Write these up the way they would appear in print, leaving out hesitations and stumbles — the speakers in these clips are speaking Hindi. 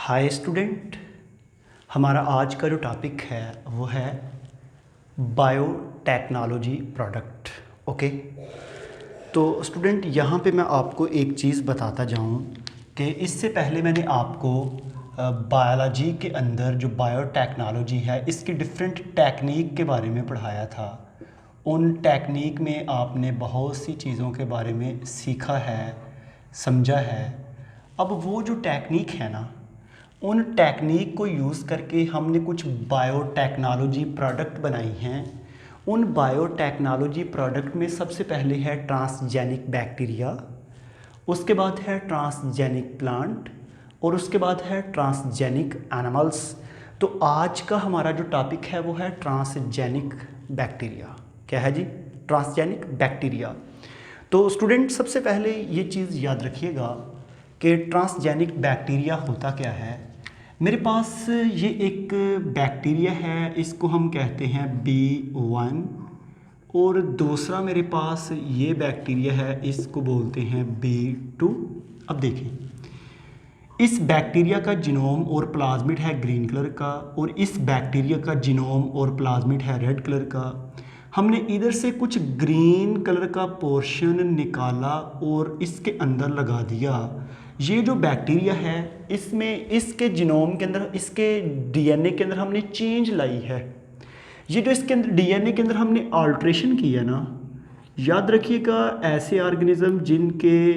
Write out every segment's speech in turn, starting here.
Hi student. हमारा आज का जो टॉपिक है वो है बायोटेक्नोलॉजी प्रोडक्ट। ओके, तो स्टूडेंट यहाँ पे मैं आपको एक चीज़ बताता जाऊँ कि इससे पहले मैंने आपको बायोलॉजी के अंदर जो बायोटेक्नोलॉजी है इसकी डिफरेंट टेक्निक के बारे में पढ़ाया था। उन टेक्निक में आपने बहुत सी चीज़ों के बारे में सीखा है, समझा है। अब वो जो टेक्निक है ना, उन टेक्निक को यूज़ करके हमने कुछ बायोटेक्नोलॉजी प्रोडक्ट बनाई हैं। उन बायोटेक्नोलॉजी प्रोडक्ट में सबसे पहले है ट्रांसजेनिक बैक्टीरिया, उसके बाद है ट्रांसजेनिक प्लांट और उसके बाद है ट्रांसजेनिक एनिमल्स। तो आज का हमारा जो टॉपिक है वो है ट्रांसजेनिक बैक्टीरिया। क्या है जी? Transgenic bacteria. तो स्टूडेंट सबसे पहले ये चीज़ याद रखिएगा कि ट्रांसजेनिक बैक्टीरिया होता क्या है। मेरे पास ये एक बैक्टीरिया है, इसको हम कहते हैं B1, और दूसरा मेरे पास ये बैक्टीरिया है, इसको बोलते हैं B2। अब देखें, इस बैक्टीरिया का जीनोम और प्लाज्मिड है ग्रीन कलर का और इस बैक्टीरिया का जीनोम और प्लाज्मिड है रेड कलर का। हमने इधर से कुछ ग्रीन कलर का पोर्शन निकाला और इसके अंदर लगा दिया। ये जो बैक्टीरिया है इसमें इसके जीनोम के अंदर, इसके डीएनए के अंदर हमने चेंज लाई है। ये जो इसके अंदर डीएनए के अंदर हमने अल्ट्रेशन की है ना, याद रखिएगा ऐसे ऑर्गेनिज्म जिनके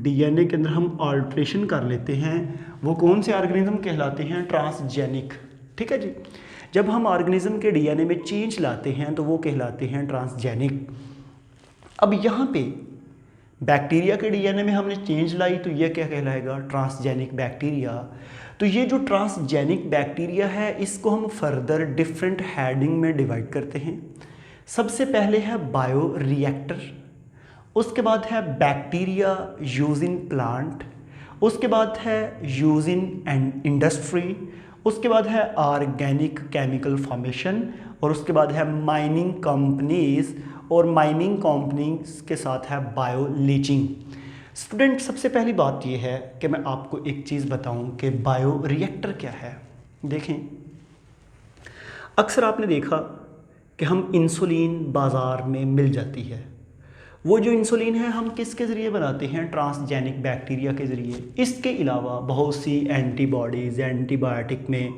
डीएनए के अंदर हम अल्ट्रेशन कर लेते हैं वो कौन से ऑर्गेनिज्म कहलाते हैं? ट्रांसजेनिक। ठीक है जी। जब हम ऑर्गेनिज्म के डीएनए में चेंज लाते हैं तो वो कहलाते हैं ट्रांसजेनिक। अब यहाँ पे बैक्टीरिया के डीएनए में हमने चेंज लाई तो ये क्या कहलाएगा? Transgenic bacteria. तो ये जो ट्रांसजेनिक बैक्टीरिया है इसको हम फर्दर डिफरेंट हेडिंग में डिवाइड करते हैं। सबसे पहले है बायो रिएक्टर, उसके बाद है बैक्टीरिया यूज इन प्लांट, उसके बाद है यूज इन इंडस्ट्री, उसके बाद है ऑर्गेनिक केमिकल फॉर्मेशन और उसके बाद है माइनिंग कंपनीज, और माइनिंग कंपनीज के साथ है बायो लीचिंग। स्टूडेंट सबसे पहली बात यह है कि मैं आपको एक चीज़ बताऊं कि बायो रिएक्टर क्या है। देखें, अक्सर आपने देखा कि हम इंसुलिन बाज़ार में मिल जाती है। वो जो इंसुलिन है हम किसके ज़रिए बनाते हैं? ट्रांसजेनिक बैक्टीरिया के ज़रिए। इसके अलावा बहुत सी एंटीबॉडीज़, एंटीबायोटिक में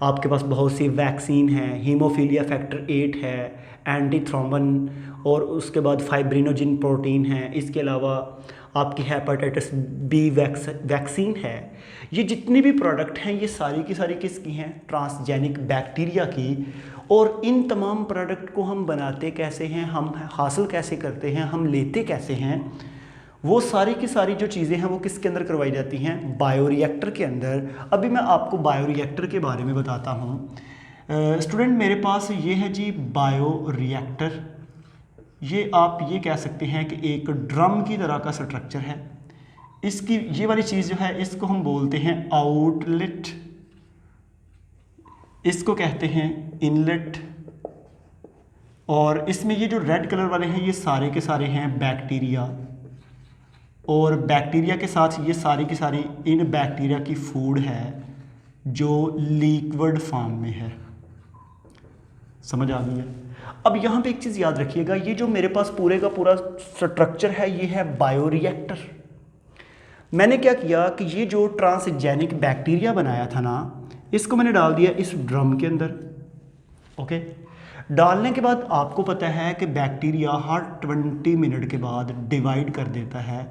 आपके पास बहुत सी वैक्सीन है, हीमोफीलिया फैक्टर 8 है, एंटी थ्रोम्बन, और उसके बाद फाइब्रिनोजिन प्रोटीन है। इसके अलावा आपकी हेपेटाइटिस बी वैक्सीन है। ये जितनी भी प्रोडक्ट हैं ये सारी की सारी किसकी हैं? ट्रांसजेनिक बैक्टीरिया की। और इन तमाम प्रोडक्ट को हम बनाते कैसे हैं, हम हासिल कैसे करते हैं, हम लेते कैसे हैं, वो सारी की सारी जो चीज़ें हैं वो किसके अंदर करवाई जाती हैं? बायोरिएक्टर के अंदर। अभी मैं आपको बायोरिएक्टर के बारे में बताता हूँ। स्टूडेंट मेरे पास ये है जी बायोरिएक्टर। ये आप ये कह सकते हैं कि एक ड्रम की तरह का स्ट्रक्चर है। इसकी ये वाली चीज़ जो है इसको हम बोलते हैं आउटलेट, इसको कहते हैं इनलेट, और इसमें ये जो रेड कलर वाले हैं ये सारे के सारे हैं बैक्टीरिया, और बैक्टीरिया के साथ ये सारी की सारी इन बैक्टीरिया की फूड है जो लिक्विड फॉर्म में है। समझ आ गई है? अब यहाँ पे एक चीज़ याद रखिएगा, ये जो मेरे पास पूरे का पूरा स्ट्रक्चर है ये है बायोरिएक्टर। मैंने क्या किया कि ये जो ट्रांसजेनिक बैक्टीरिया बनाया था ना, इसको मैंने डाल दिया इस ड्रम के अंदर। ओके, डालने के बाद आपको पता है कि बैक्टीरिया हर 20 मिनट के बाद डिवाइड कर देता है,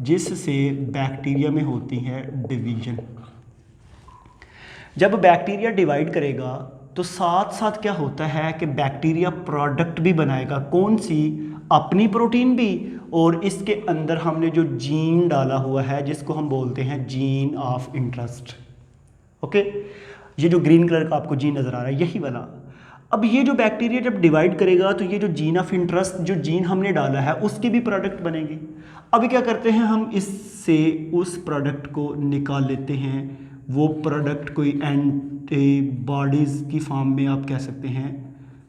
जिससे बैक्टीरिया में होती है डिवीजन। जब बैक्टीरिया डिवाइड करेगा तो साथ साथ क्या होता है कि बैक्टीरिया प्रोडक्ट भी बनाएगा। कौन सी? अपनी प्रोटीन भी, और इसके अंदर हमने जो जीन डाला हुआ है जिसको हम बोलते हैं जीन ऑफ इंटरेस्ट। ओके, ये जो ग्रीन कलर का आपको जीन नज़र आ रहा है यही वाला। अब ये जो बैक्टीरिया जब डिवाइड करेगा तो ये जो जीन ऑफ इंटरेस्ट, जो जीन हमने डाला है उसके भी प्रोडक्ट बनेंगे। अभी क्या करते हैं हम इससे उस प्रोडक्ट को निकाल लेते हैं। वो प्रोडक्ट कोई एंटीबॉडीज़ की फॉर्म में आप कह सकते हैं,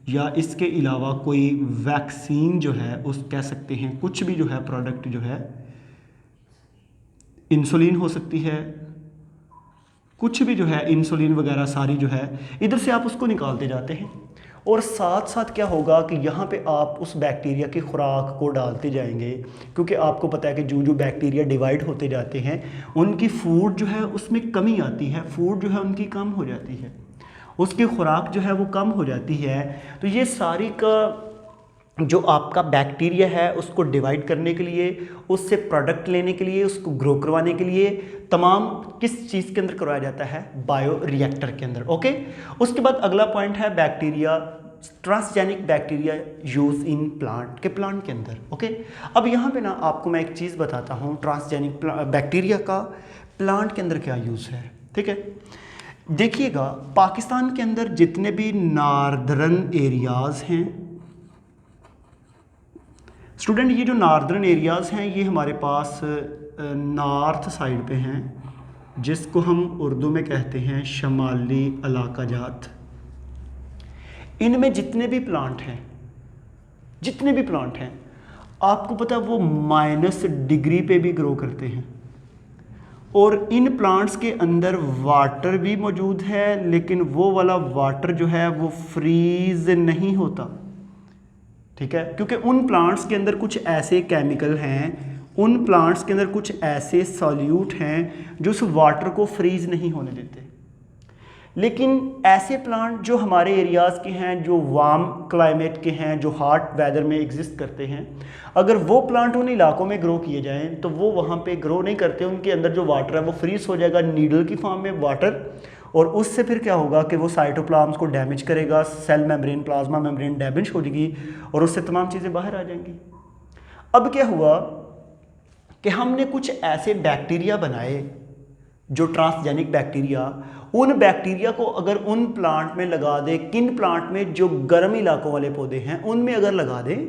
या इसके अलावा कोई वैक्सीन जो है उस कह सकते हैं। कुछ भी जो है प्रोडक्ट जो है, इंसुलिन हो सकती है, कुछ भी जो है इंसुलिन वगैरह सारी जो है इधर से आप उसको निकालते जाते हैं, और साथ साथ क्या होगा कि यहाँ पे आप उस बैक्टीरिया की खुराक को डालते जाएंगे, क्योंकि आपको पता है कि जो जो बैक्टीरिया डिवाइड होते जाते हैं उनकी फूड जो है उसमें कमी आती है, फूड जो है उनकी कम हो जाती है, उसकी खुराक जो है वो कम हो जाती है। तो ये सारी का जो आपका बैक्टीरिया है उसको डिवाइड करने के लिए, उससे प्रोडक्ट लेने के लिए, उसको ग्रो करवाने के लिए तमाम किस चीज़ के अंदर करवाया जाता है, बायो रिएक्टर के अंदर। ओके, उसके बाद अगला पॉइंट है bacteria, transgenic bacteria use in plant के अंदर। ओके, अब यहाँ पे ना आपको मैं एक चीज़ बताता हूँ, ट्रांसजेनिक बैक्टीरिया का प्लांट के अंदर क्या यूज़ है। ठीक है, देखिएगा पाकिस्तान के अंदर जितने भी नॉर्दर्न एरियाज़ हैं स्टूडेंट, ये जो नॉर्दर्न एरियाज़ हैं ये हमारे पास नॉर्थ साइड पे हैं, जिसको हम उर्दू में कहते हैं शमाली इलाका जात। इनमें जितने भी प्लांट हैं आपको पता है वो -डिग्री पे भी ग्रो करते हैं, और इन प्लांट्स के अंदर वाटर भी मौजूद है, लेकिन वो वाला वाटर जो है वो फ्रीज नहीं होता। ठीक है, क्योंकि उन प्लांट्स के अंदर कुछ ऐसे केमिकल हैं, उन प्लांट्स के अंदर कुछ ऐसे सॉल्यूट हैं जो उस वाटर को फ्रीज नहीं होने देते। लेकिन ऐसे प्लांट जो हमारे एरियाज़ के हैं, जो वार्म क्लाइमेट के हैं, जो हॉट वेदर में एग्जिस्ट करते हैं, अगर वो प्लांट उन इलाकों में ग्रो किए जाएं तो वो वहाँ पे ग्रो नहीं करते, उनके अंदर जो वाटर है वो फ्रीज हो जाएगा नीडल की फॉर्म में वाटर, और उससे फिर क्या होगा कि वो साइटोप्लाज्म को डैमेज करेगा, cell membrane, plasma membrane damage हो जाएगी और उससे तमाम चीज़ें बाहर आ जाएंगी। अब क्या हुआ कि हमने कुछ ऐसे बैक्टीरिया बनाए जो ट्रांसजेनिक बैक्टीरिया, उन बैक्टीरिया को अगर उन प्लांट में लगा दे, किन प्लांट में जो गर्म इलाकों वाले पौधे हैं उनमें अगर लगा दें,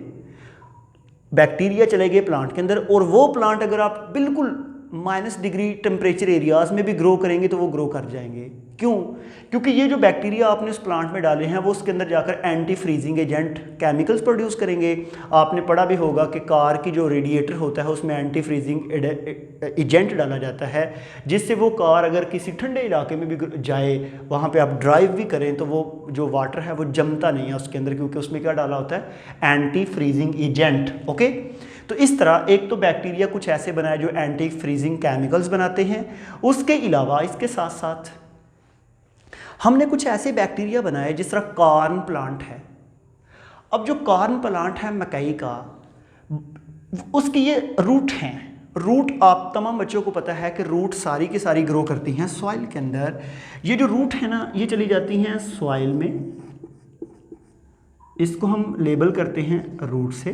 बैक्टीरिया चले गए प्लांट के अंदर, और वो प्लांट अगर आप बिल्कुल -डिग्री टेम्परेचर एरियाज में भी ग्रो करेंगे तो वो ग्रो कर जाएंगे। क्यों? क्योंकि ये जो बैक्टीरिया आपने उस प्लांट में डाले हैं वो उसके अंदर जाकर anti freezing agent chemicals produce करेंगे। आपने पढ़ा भी होगा कि कार की जो रेडिएटर होता है उसमें एंटी फ्रीजिंग एजेंट डाला जाता है, जिससे वो कार अगर किसी ठंडे इलाके में भी जाए, वहाँ पे आप ड्राइव भी करें तो वो जो वाटर है वो जमता नहीं है उसके अंदर, क्योंकि उसमें क्या डाला होता है, एंटी फ्रीजिंग एजेंट। ओके, तो इस तरह एक तो बैक्टीरिया कुछ ऐसे बनाए जो एंटी फ्रीजिंग केमिकल्स बनाते हैं, उसके अलावा इसके साथ साथ हमने कुछ ऐसे बैक्टीरिया बनाए जिस तरह कॉर्न प्लांट है। अब जो कॉर्न प्लांट है मकई का, उसकी ये रूट हैं, रूट आप तमाम बच्चों को पता है कि रूट सारी की सारी ग्रो करती हैं सॉइल के अंदर। ये जो रूट है ना ये चली जाती हैं सॉइल में, इसको हम लेबल करते हैं रूट से।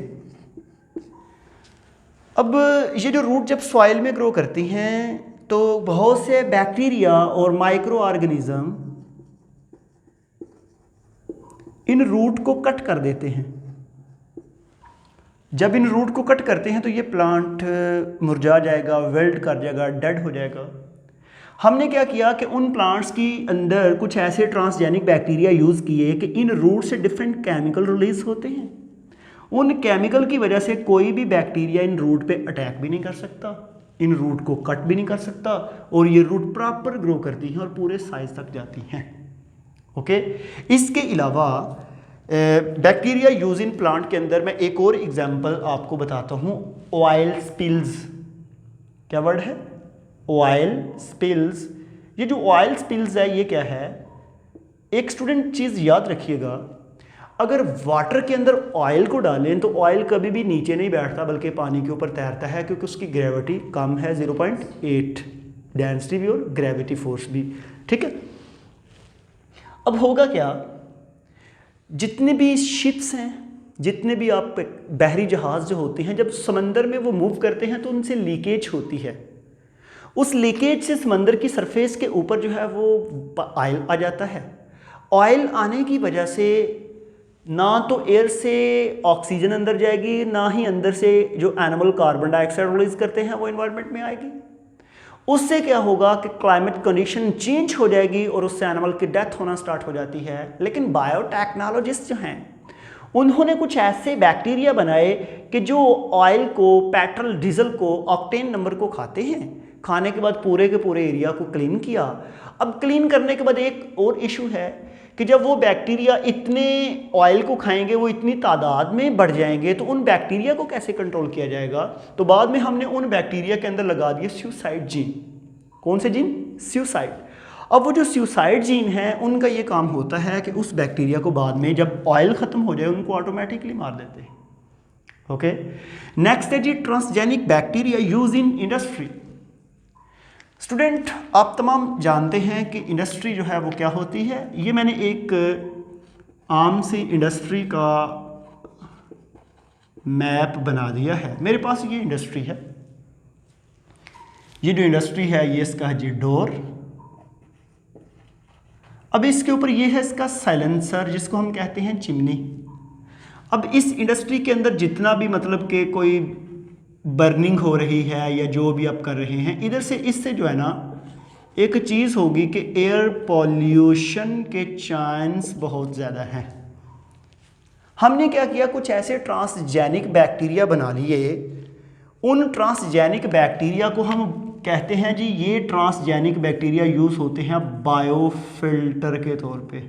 अब ये जो रूट जब सॉइल में ग्रो करती हैं तो बहुत से बैक्टीरिया और माइक्रो ऑर्गेनिज्म इन रूट को कट कर देते हैं। जब इन रूट को कट करते हैं तो ये प्लांट मुरझा जाएगा, वेल्ट कर जाएगा, डेड हो जाएगा। हमने क्या किया कि उन प्लांट्स की अंदर कुछ ऐसे ट्रांसजेनिक बैक्टीरिया यूज़ किए कि इन रूट से डिफरेंट केमिकल रिलीज होते हैं। उन केमिकल की वजह से कोई भी बैक्टीरिया इन रूट पे अटैक भी नहीं कर सकता, इन रूट को कट भी नहीं कर सकता, और ये रूट प्रॉपर ग्रो करती हैं और पूरे साइज तक जाती हैं। ओके, इसके अलावा बैक्टीरिया यूज इन प्लांट के अंदर मैं एक और एग्जांपल आपको बताता हूँ, ऑयल स्पिल्स। क्या वर्ड है? Oil spills. ये जो ऑयल स्पिल्स है ये क्या है? एक स्टूडेंट चीज़ याद रखिएगा, अगर वाटर के अंदर ऑयल को डालें तो ऑयल कभी भी नीचे नहीं बैठता बल्कि पानी के ऊपर तैरता है, क्योंकि उसकी ग्रेविटी कम है, 0.8 डेंसिटी भी और ग्रेविटी फोर्स भी। ठीक है, अब होगा क्या, जितने भी शिप्स हैं, जितने भी आप बहरी जहाज़ जो होते हैं, जब समंदर में वो मूव करते हैं तो उनसे लीकेज होती है। उस लीकेज से समंदर की सरफेस के ऊपर जो है वो ऑयल आ जाता है। ऑयल आने की वजह से ना तो एयर से ऑक्सीजन अंदर जाएगी, ना ही अंदर से जो एनिमल कार्बन डाइऑक्साइड रिलीज करते हैं वो एनवायरनमेंट में आएगी। उससे क्या होगा कि क्लाइमेट कंडीशन चेंज हो जाएगी और उससे एनिमल की डेथ होना स्टार्ट हो जाती है। लेकिन बायोटेक्नोलॉजिस्ट जो हैं उन्होंने कुछ ऐसे बैक्टीरिया बनाए कि जो ऑयल को, पेट्रोल, डीजल को, ऑक्टेन नंबर को खाते हैं। खाने के बाद पूरे के पूरे एरिया को क्लीन किया। अब क्लीन करने के बाद एक और इशू है कि जब वो बैक्टीरिया इतने ऑयल को खाएंगे, वो इतनी तादाद में बढ़ जाएंगे, तो उन बैक्टीरिया को कैसे कंट्रोल किया जाएगा? तो बाद में हमने उन बैक्टीरिया के अंदर लगा दिए सुसाइड जीन। कौन से जीन? सुसाइड। अब वो जो सुसाइड जीन है उनका ये काम होता है कि उस बैक्टीरिया को बाद में जब ऑयल ख़त्म हो जाए उनको ऑटोमेटिकली मार देते हैं। ओके, नेक्स्ट है जी transgenic bacteria use in industry. Student आप तमाम जानते हैं कि इंडस्ट्री जो है वो क्या होती है। ये मैंने एक आम सी इंडस्ट्री का मैप बना दिया है। मेरे पास ये इंडस्ट्री है, ये जो इंडस्ट्री है ये इसका है जी डोर। अब इसके ऊपर ये है इसका साइलेंसर जिसको हम कहते हैं चिमनी। अब इस इंडस्ट्री के अंदर जितना भी मतलब कि कोई बर्निंग हो रही है या जो भी आप कर रहे हैं, इधर से इससे जो है ना एक चीज़ होगी कि एयर पॉल्यूशन के चांस बहुत ज़्यादा हैं। हमने क्या किया, कुछ ऐसे ट्रांसजेनिक बैक्टीरिया बना लिए। उन ट्रांसजेनिक बैक्टीरिया को हम कहते हैं जी, ये ट्रांसजेनिक बैक्टीरिया यूज़ होते हैं बायोफिल्टर के तौर पे।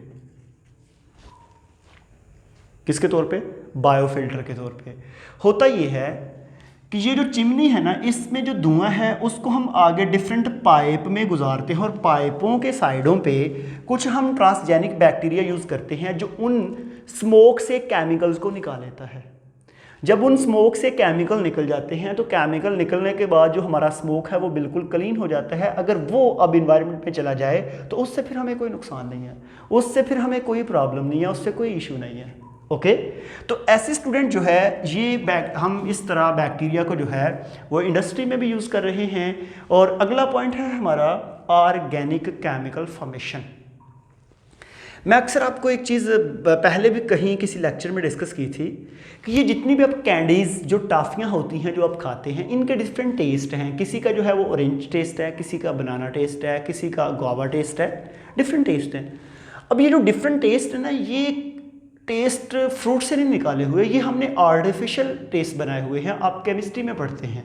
किसके तौर पे? बायोफिल्टर के तौर पे। होता ये है कि ये जो चिमनी है ना, इसमें जो धुआं है उसको हम आगे डिफरेंट पाइप में गुजारते हैं और पाइपों के साइडों पे कुछ हम ट्रांसजेनिक बैक्टीरिया यूज़ करते हैं जो उन स्मोक से केमिकल्स को निकाल लेता है। जब उन स्मोक से केमिकल निकल जाते हैं तो केमिकल निकलने के बाद जो हमारा स्मोक है वो बिल्कुल क्लीन हो जाता है। अगर वो अब इन्वायरमेंट में चला जाए तो उससे फिर हमें कोई नुकसान नहीं है, उससे फिर हमें कोई प्रॉब्लम नहीं है, उससे कोई इशू नहीं है। ओके, तो ऐसे स्टूडेंट जो है ये हम इस तरह बैक्टीरिया को जो है वो इंडस्ट्री में भी यूज़ कर रहे हैं। और अगला पॉइंट है हमारा ऑर्गेनिक केमिकल फॉर्मेशन। मैं अक्सर आपको एक चीज़ पहले भी कहीं किसी लेक्चर में डिस्कस की थी कि ये जितनी भी आप कैंडीज़ जो टॉफ़ियाँ होती हैं जो आप खाते हैं, इनके डिफरेंट टेस्ट हैं। किसी का जो है वो ऑरेंज टेस्ट है, किसी का बनाना टेस्ट है, किसी का गुआवा टेस्ट है, डिफरेंट टेस्ट हैं। अब ये जो डिफरेंट टेस्ट है ना, ये टेस्ट फ्रूट से नहीं निकाले हुए, ये हमने आर्टिफिशियल टेस्ट बनाए हुए हैं। आप केमिस्ट्री में पढ़ते हैं,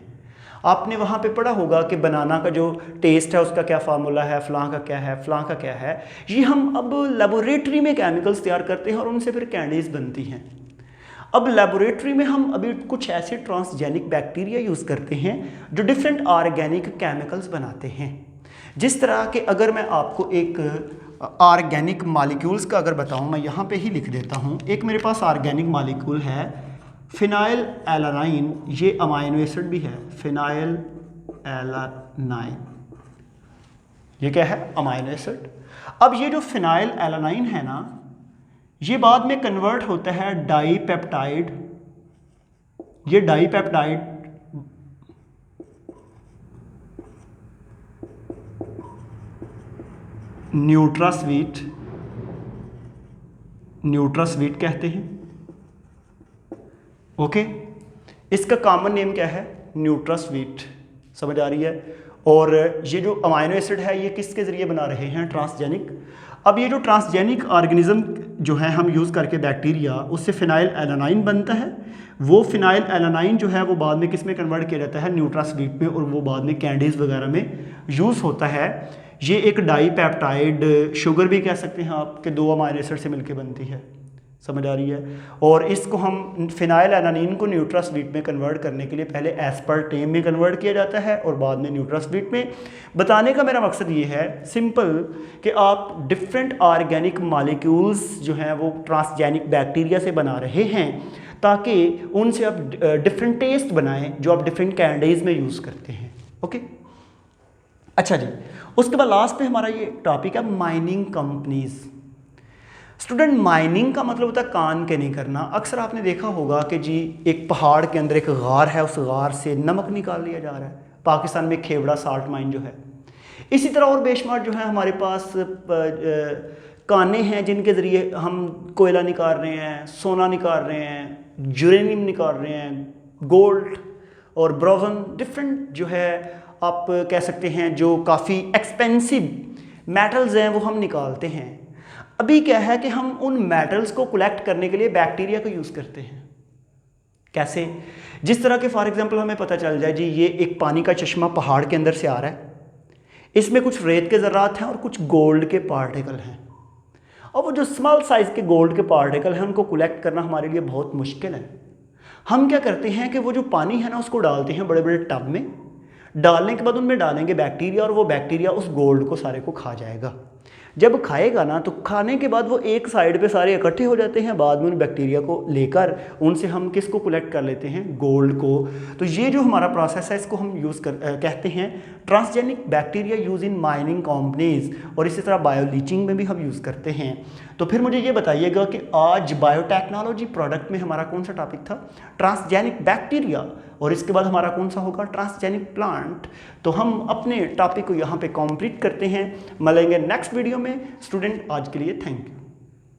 आपने वहाँ पे पढ़ा होगा कि बनाना का जो टेस्ट है उसका क्या फार्मूला है, फ़लाँ का क्या है, फ़लाँ का क्या है। ये हम अब लेबोरेटरी में केमिकल्स तैयार करते हैं और उनसे फिर कैंडीज़ बनती हैं। अब लेबोरेटरी में हम अभी कुछ ऐसे ट्रांसजेनिक बैक्टीरिया यूज़ करते हैं जो डिफरेंट ऑर्गेनिक केमिकल्स बनाते हैं। जिस तरह के अगर मैं आपको एक ऑर्गेनिक मॉलिक्यूल्स का अगर बताऊँ, मैं यहाँ पे ही लिख देता हूँ। एक मेरे पास ऑर्गेनिक मॉलिक्यूल है फिनाइल एलानाइन, ये अमाइनो एसिड भी है। फिनाइल एलानाइन ये क्या है? Amino acid. अब ये जो फिनाइल एलानाइन है ना, ये बाद में कन्वर्ट होता है डाईपेप्टाइड। ये डाईपेप्टाइड न्यूट्रास्वीट कहते हैं। ओके, इसका कॉमन नेम क्या है? न्यूट्रास्वीट। समझ आ रही है? और ये जो अमाइनो एसिड है ये किसके ज़रिए बना रहे हैं? ट्रांसजेनिक। अब ये जो ट्रांसजेनिक ऑर्गेनिज्म जो है हम यूज़ करके बैक्टीरिया, उससे फिनाइल एलानाइन बनता है। वो फिनाइल एलानाइन जो है वो बाद में किस में कन्वर्ट किया जाता है? न्यूट्रास्वीट में, और वो बाद में कैंडीज़ वगैरह में यूज़ होता है। ये एक डाईपेप्टाइड शुगर भी कह सकते हैं आप, कि 2 अमाइनो एसिड से मिलकर बनती है। समझ आ रही है? और इसको हम फिनाइल एलानाइन को न्यूट्रास्वीट में कन्वर्ट करने के लिए पहले एस्पर्टेम में कन्वर्ट किया जाता है और बाद में न्यूट्रास्वीट में। बताने का मेरा मकसद ये है सिंपल कि आप डिफरेंट ऑर्गेनिक मॉलिक्यूल्स जो हैं वो ट्रांसजेनिक बैक्टीरिया से बना रहे हैं ताकि उनसे आप डिफरेंट टेस्ट बनाएं जो आप डिफरेंट कैंडीज़ में यूज़ करते हैं। ओके, अच्छा जी, उसके बाद लास्ट पे हमारा ये टॉपिक है माइनिंग कंपनीज़। स्टूडेंट, माइनिंग का मतलब होता है कान के नहीं करना। अक्सर आपने देखा होगा कि जी एक पहाड़ के अंदर एक गार है, उस गार से नमक निकाल लिया जा रहा है। पाकिस्तान में खेवड़ा साल्ट माइन जो है, इसी तरह और बेशुमार जो है हमारे पास कानें हैं जिनके ज़रिए हम कोयला निकाल रहे हैं, सोना निकाल रहे हैं, यूरेनियम निकाल रहे हैं, गोल्ड और ब्रोंज़न, डिफरेंट जो है आप कह सकते हैं जो काफ़ी एक्सपेंसिव मेटल्स हैं वो हम निकालते हैं। अभी क्या है कि हम उन मेटल्स को कलेक्ट करने के लिए बैक्टीरिया को यूज़ करते हैं। कैसे? जिस तरह के फॉर एग्जांपल हमें पता चल जाए जी ये एक पानी का चश्मा पहाड़ के अंदर से आ रहा है, इसमें कुछ रेत के ज़रात हैं और कुछ गोल्ड के पार्टिकल हैं। और वो जो स्मॉल साइज़ के गोल्ड के पार्टिकल हैं उनको कलेक्ट करना हमारे लिए बहुत मुश्किल है। हम क्या करते हैं कि वो जो पानी है ना उसको डालते हैं बड़े बड़े टब में। डालने के बाद उनमें डालेंगे बैक्टीरिया और वो बैक्टीरिया उस गोल्ड को सारे को खा जाएगा। जब खाएगा ना तो खाने के बाद वो एक साइड पे सारे इकट्ठे हो जाते हैं। बाद में उन बैक्टीरिया को लेकर उनसे हम किसको कलेक्ट कर लेते हैं, गोल्ड को। तो ये जो हमारा प्रोसेस है इसको हम कहते हैं transgenic bacteria use in mining companies, और इसी तरह बायो लीचिंग में भी हम यूज़ करते हैं। तो फिर मुझे ये बताइएगा कि आज बायोटेक्नोलॉजी प्रोडक्ट में हमारा कौन सा टॉपिक था, ट्रांसजेनिक बैक्टीरिया, और इसके बाद हमारा कौन सा होगा, ट्रांसजेनिक प्लांट। तो हम अपने टॉपिक को यहाँ पे कंप्लीट करते हैं, मिलेंगे नेक्स्ट वीडियो में। स्टूडेंट आज के लिए थैंक यू।